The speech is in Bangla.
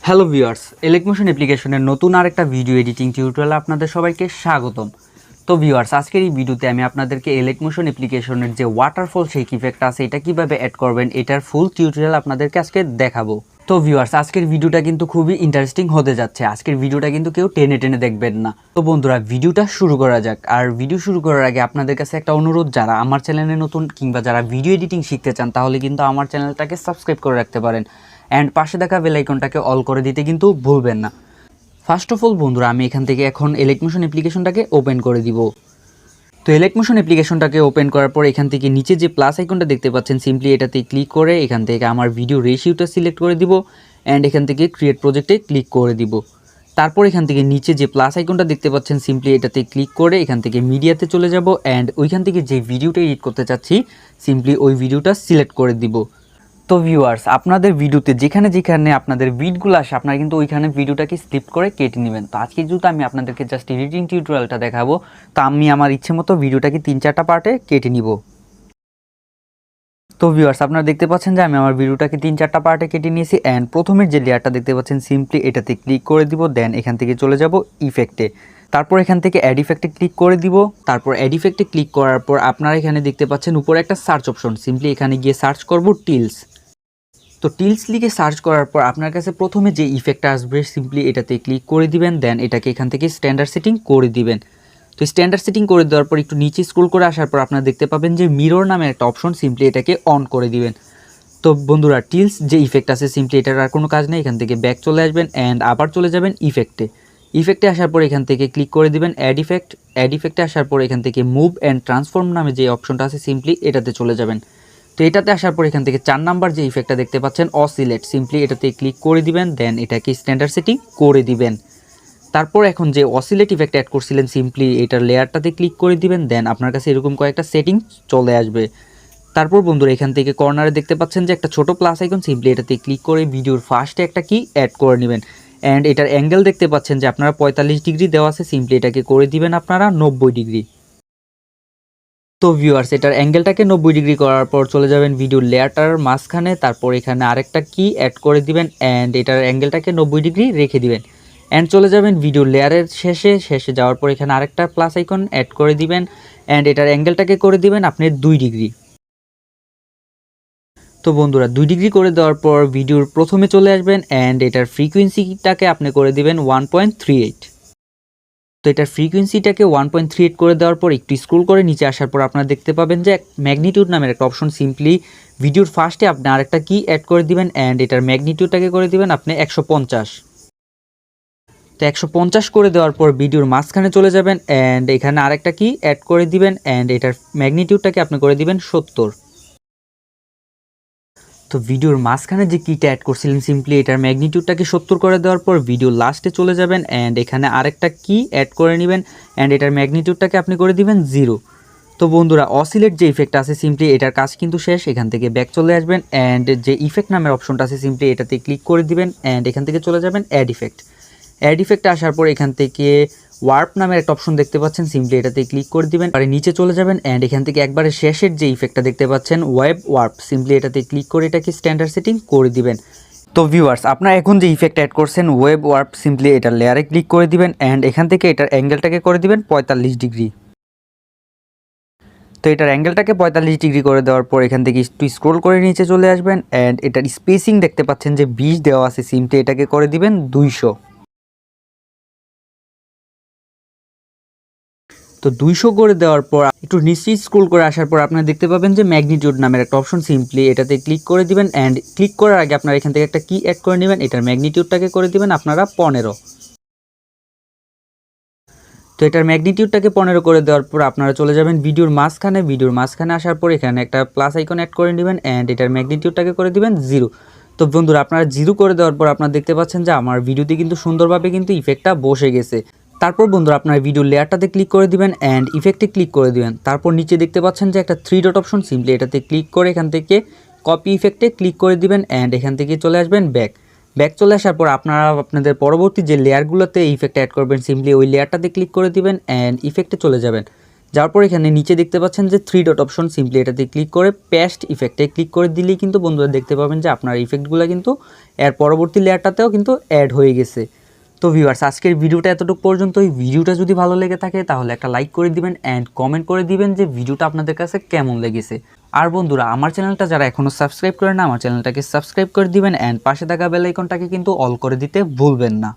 হ্যালো ভিউয়ার্স, ইলেকট্রোমোশন অ্যাপ্লিকেশনের নতুন আরেকটা ভিডিও এডিটিং টিউটোরিয়ালে আপনাদের সবাইকে স্বাগতম। তো ভিউয়ার্স, আজকের এই ভিডিওতে আমি আপনাদেরকে ইলেকট্রোমোশন অ্যাপ্লিকেশনের যে ওয়াটারফল শেক ইফেক্ট আছে এটা কিভাবে অ্যাড করবেন এটার ফুল টিউটোরিয়াল আপনাদেরকে আজকে দেখাবো। তো ভিউয়ার্স, আজকের ভিডিওটা কিন্তু খুবই ইন্টারেস্টিং হতে যাচ্ছে। আজকের ভিডিওটা কিন্তু কেউ টেনে টেনে দেখবেন না। তো বন্ধুরা, ভিডিওটা শুরু করা যাক। আর ভিডিও শুরু করার আগে আপনাদের কাছে একটা অনুরোধ, যারা আমার চ্যানেলে নতুন কিংবা যারা ভিডিও এডিটিং শিখতে চান তাহলে কিন্তু আমার চ্যানেলটাকে সাবস্ক্রাইব করে রাখতে পারেন অ্যান্ড পাশে থাকা বেল আইকনটাকে অল করে দিতে কিন্তু ভুলবেন না। ফার্স্ট অফ অল বন্ধুরা, আমি এখান থেকে এখন ইলেকট্রোমোশন অ্যাপ্লিকেশনটাকে ওপেন করে দিব। তো ইলেকট্রোমোশন অ্যাপ্লিকেশনটাকে ওপেন করার পর এখান থেকে নিচে যে প্লাস আইকনটা দেখতে পাচ্ছেন, সিম্পলি এটাতে ক্লিক করে এখান থেকে আমার ভিডিও রেশিওটা সিলেক্ট করে দিব অ্যান্ড এখান থেকে ক্রিয়েট প্রজেক্টে ক্লিক করে দিব। তারপর এখান থেকে নিচে যে প্লাস আইকনটা দেখতে পাচ্ছেন, সিম্পলি এটাতে ক্লিক করে এখান থেকে মিডিয়াতে চলে যাব অ্যান্ড ওইখান থেকে যে ভিডিওটা এডিট করতে চাচ্ছি সিম্পলি ওই ভিডিওটা সিলেক্ট করে দিব। তো ভিউয়ার্স, আপনাদের ভিডিওতে যেখানে যেখানে আপনাদের বিটগুলো আসে আপনারা কিন্তু ওইখানে ভিডিওটাকে স্লিপ করে কেটে নেবেন। তো আজকে যেহেতু আমি আপনাদেরকে জাস্ট এডিটিং টিউটোরিয়ালটা দেখাবো, তো আমি আমার ইচ্ছে মতো ভিডিওটাকে 3-4টা পার্টে কেটে নিব। তো ভিউয়ার্স, আপনারা দেখতে পাচ্ছেন যে আমি আমার ভিডিওটাকে 3-4টা পার্টে কেটে নিয়েছি অ্যান্ড প্রথমের যে লেয়ারটা দেখতে পাচ্ছেন সিম্পলি এটাতে ক্লিক করে দিব, দেন এখান থেকে চলে যাব ইফেক্টে। তারপর এখান থেকে অ্যাড ইফেক্টে ক্লিক করে দিব। তারপর অ্যাড ইফেক্টে ক্লিক করার পর আপনারা এখানে দেখতে পাচ্ছেন উপরে একটা সার্চ অপশন, সিম্পলি এখানে গিয়ে সার্চ করব টিলস। তো টিলস লিখে সার্চ করার পর আপনার কাছে প্রথমে যে ইফেক্টটা আসবে সিম্পলি এটাতে ক্লিক করে দিবেন, দেন এটাকে এখান থেকে স্ট্যান্ডার্ড সেটিং করে দিবেন। তো স্ট্যান্ডার্ড সেটিং করে দেওয়ার পর একটু নিচে স্ক্রল করে আসার পর আপনারা দেখতে পাবেন যে মিরর নামে একটা অপশন, সিম্পলি এটাকে অন করে দিবেন। তো বন্ধুরা, টিলস যে ইফেক্ট আছে সিম্পলি এটার আর কোনো কাজ নেই, এখান থেকে ব্যাক চলে আসবেন অ্যান্ড আবার চলে যাবেন ইফেক্টে। ইফেক্টে আসার পর এখান থেকে ক্লিক করে দিবেন অ্যাড ইফেক্ট। অ্যাড ইফেক্টে আসার পর এখান থেকে মুভ অ্যান্ড ট্রান্সফর্ম নামে যে অপশনটা আছে সিম্পলি এটাতে চলে যাবেন। তো এটাতে আসার পর এখান থেকে 4 নাম্বার যে ইফেক্টটা দেখতে পাচ্ছেন অসিলেট, সিম্পলি এটাতে ক্লিক করে দিবেন, দেন এটাকে স্ট্যান্ডার্ড সেটিং করে দিবেন। তারপর এখন যে অসিলেট ইফেক্ট অ্যাড করছিলেন সিম্পলি এটার লেয়ারটাতে ক্লিক করে দিবেন, দেন আপনার কাছে এরকম কয়েকটা সেটিং চলে আসবে। তারপর বন্ধুরা, এখান থেকে কর্নারে দেখতে পাচ্ছেন যে একটা ছোট প্লাস আইকন, সিম্পলি এটাতে ক্লিক করে ভিডিওর ফার্স্টে একটা কি অ্যাড করে নেবেন অ্যান্ড এটার অ্যাঙ্গেল দেখতে পাচ্ছেন যে আপনারা 45 ডিগ্রি দেওয়া আছে, সিম্পলি এটাকে করে দিবেন আপনারা 90 ডিগ্রি। তো ভিউয়ার্স, এটার অ্যাঙ্গেলটাকে 90 ডিগ্রি করার পর চলে যাবেন ভিডিওর লেয়ারটার মাঝখানে, তারপর এখানে আরেকটা কি অ্যাড করে দিবেন অ্যান্ড এটার অ্যাঙ্গেলটাকে 90 ডিগ্রি রেখে দিবেন অ্যান্ড চলে যাবেন ভিডিওর লেয়ারের শেষে যাওয়ার পর এখানে আরেকটা প্লাস আইকন অ্যাড করে দিবেন অ্যান্ড এটার অ্যাঙ্গেলটাকে করে দিবেন আপনি 2 ডিগ্রি। তো বন্ধুরা, 2 ডিগ্রি করে দেওয়ার পর ভিডিওর প্রথমে চলে আসবেন অ্যান্ড এটার ফ্রিকোয়েন্সিটাকে আপনি করে দিবেন 1.38। তো এটার ফ্রিকোয়েন্সিটাকে 1.38 করে দেওয়ার পর একটু স্ক্রল করে নিচে আসার পর আপনারা দেখতে পাবেন যে ম্যাগনিটিউড নামের একটা অপশন, সিম্পলি ভিডিওর ফার্স্টে আপনি আরেকটা কি অ্যাড করে দিবেন অ্যান্ড এটার ম্যাগনিটিউডটাকে করে দিবেন আপনি 150। তো 150 করে দেওয়ার পর ভিডিওর মাঝখানে চলে যাবেন অ্যান্ড এখানে আরেকটা কি অ্যাড করে দিবেন অ্যান্ড এটার ম্যাগনিটিউডটাকে আপনি করে দিবেন 70। তো ভিডিওর মাঝখানে যে কিটা অ্যাড করছিলেন সিম্পলি এটার ম্যাগনিটিউডটাকে 70 করে দেওয়ার পর ভিডিওর লাস্টে চলে যাবেন অ্যান্ড এখানে আরেকটা কি অ্যাড করে নেবেন অ্যান্ড এটার ম্যাগনিটিউডটাকে আপনি করে দিবেন 0। তো বন্ধুরা, অসিলেট যে ইফেক্ট আছে সিম্পলি এটার কাজ কিন্তু শেষ, এখান থেকে ব্যাক চলে আসবেন অ্যান্ড যে ইফেক্ট নামের অপশনটা আছে সিম্পলি এটাতে ক্লিক করে দিবেন অ্যান্ড এখান থেকে চলে যাবেন অ্যাড ইফেক্ট। অ্যাড ইফেক্টে আসার পর এখান থেকে ওয়ার্প নামের একটা অপশন দেখতে পাচ্ছেন, সিম্পলি এটাতে ক্লিক করে দিবেন আর নিচে চলে যাবেন অ্যান্ড এখান থেকে একবারে শেষের যে ইফেক্টটা দেখতে পাচ্ছেন ওয়েব ওয়ার্প, সিম্পলি এটাতে ক্লিক করে এটাকে স্ট্যান্ডার্ড সেটিং করে দিবেন। তো ভিউয়ার্স, আপনারা এখন যে ইফেক্ট অ্যাড করছেন ওয়েব ওয়ার্প, সিম্পলি এটার লেয়ারে ক্লিক করে দিবেন অ্যান্ড এখান থেকে এটার অ্যাঙ্গেলটাকে করে দিবেন 45 ডিগ্রি। তো এটার অ্যাঙ্গেলটাকে 45 ডিগ্রি করে দেওয়ার পর এখান থেকে একটু স্ক্রল করে নিচে চলে আসবেন অ্যান্ড এটার স্পেসিং দেখতে পাচ্ছেন যে 20 দেওয়া আছে, সিম্পলি এটাকে করে দিবেন 200। তো 200 করে দেওয়ার পর একটু নিচে স্ক্রল করে আসার পর আপনারা দেখতে পাবেন যে ম্যাগনিটিউড নামের একটা অপশন, সিম্পলি এটাতে ক্লিক করে দিবেন অ্যান্ড ক্লিক করার আগে আপনারা এখান থেকে একটা কি অ্যাড করে নেবেন, এটার ম্যাগনিটিউডটাকে করে দিবেন আপনারা 15। তো এটার ম্যাগনিটিউডটাকে 15 করে দেওয়ার পর আপনারা চলে যাবেন ভিডিওর মাঝখানে আসার পর এখানে একটা প্লাস আইকন অ্যাড করে নেবেন অ্যান্ড এটার ম্যাগনিটিউডটাকে করে দিবেন 0। তো বন্ধুরা, আপনারা 0 করে দেওয়ার পর আপনারা দেখতে পাচ্ছেন যে আমার ভিডিওতে কিন্তু সুন্দরভাবে কিন্তু ইফেক্টটা বসে গেছে। তারপর বন্ধুরা, আপনারা ভিডিও লেয়ারটাতে ক্লিক করে দিবেন অ্যান্ড ইফেক্টে ক্লিক করে দিবেন। তারপর নিচে দেখতে পাচ্ছেন যে একটা 3 ডট অপশন, সিম্পলি এটাতে ক্লিক করে এখান থেকে কপি ইফেক্টে ক্লিক করে দিবেন অ্যান্ড এখান থেকে চলে আসবেন ব্যাক চলে আসার পর আপনারা আপনাদের পরবর্তী যে লেয়ারগুলোতে ইফেক্ট অ্যাড করবেন সিম্পলি ওই লেয়ারটাতে ক্লিক করে দিবেন অ্যান্ড ইফেক্টে চলে যাবেন। যাওয়ার পর এখানে নিচে দেখতে পাচ্ছেন যে 3 ডট অপশন, সিম্পলি এটাতে ক্লিক করে পেস্ট ইফেক্টে ক্লিক করে দিলেই কিন্তু বন্ধুরা দেখতে পাবেন যে আপনার ইফেক্টগুলো কিন্তু এর পরবর্তী লেয়ারটাতেও কিন্তু অ্যাড হয়ে গেছে। তো ভিউয়ার্স, আজকের ভিডিওটা এতটুকু পর্যন্ত। এই ভিডিওটা যদি ভালো লেগে থাকে তাহলে একটা লাইক করে দিবেন অ্যান্ড কমেন্ট করে দিবেন যে ভিডিওটা আপনাদের কাছে কেমন লেগেছে। আর বন্ধুরা, আমার চ্যানেলটা যারা এখনও সাবস্ক্রাইব করে না, আমার চ্যানেলটাকে সাবস্ক্রাইব করে দিবেন অ্যান্ড পাশে থাকা বেল আইকনটাকে কিন্তু অল করে দিতে ভুলবেন না।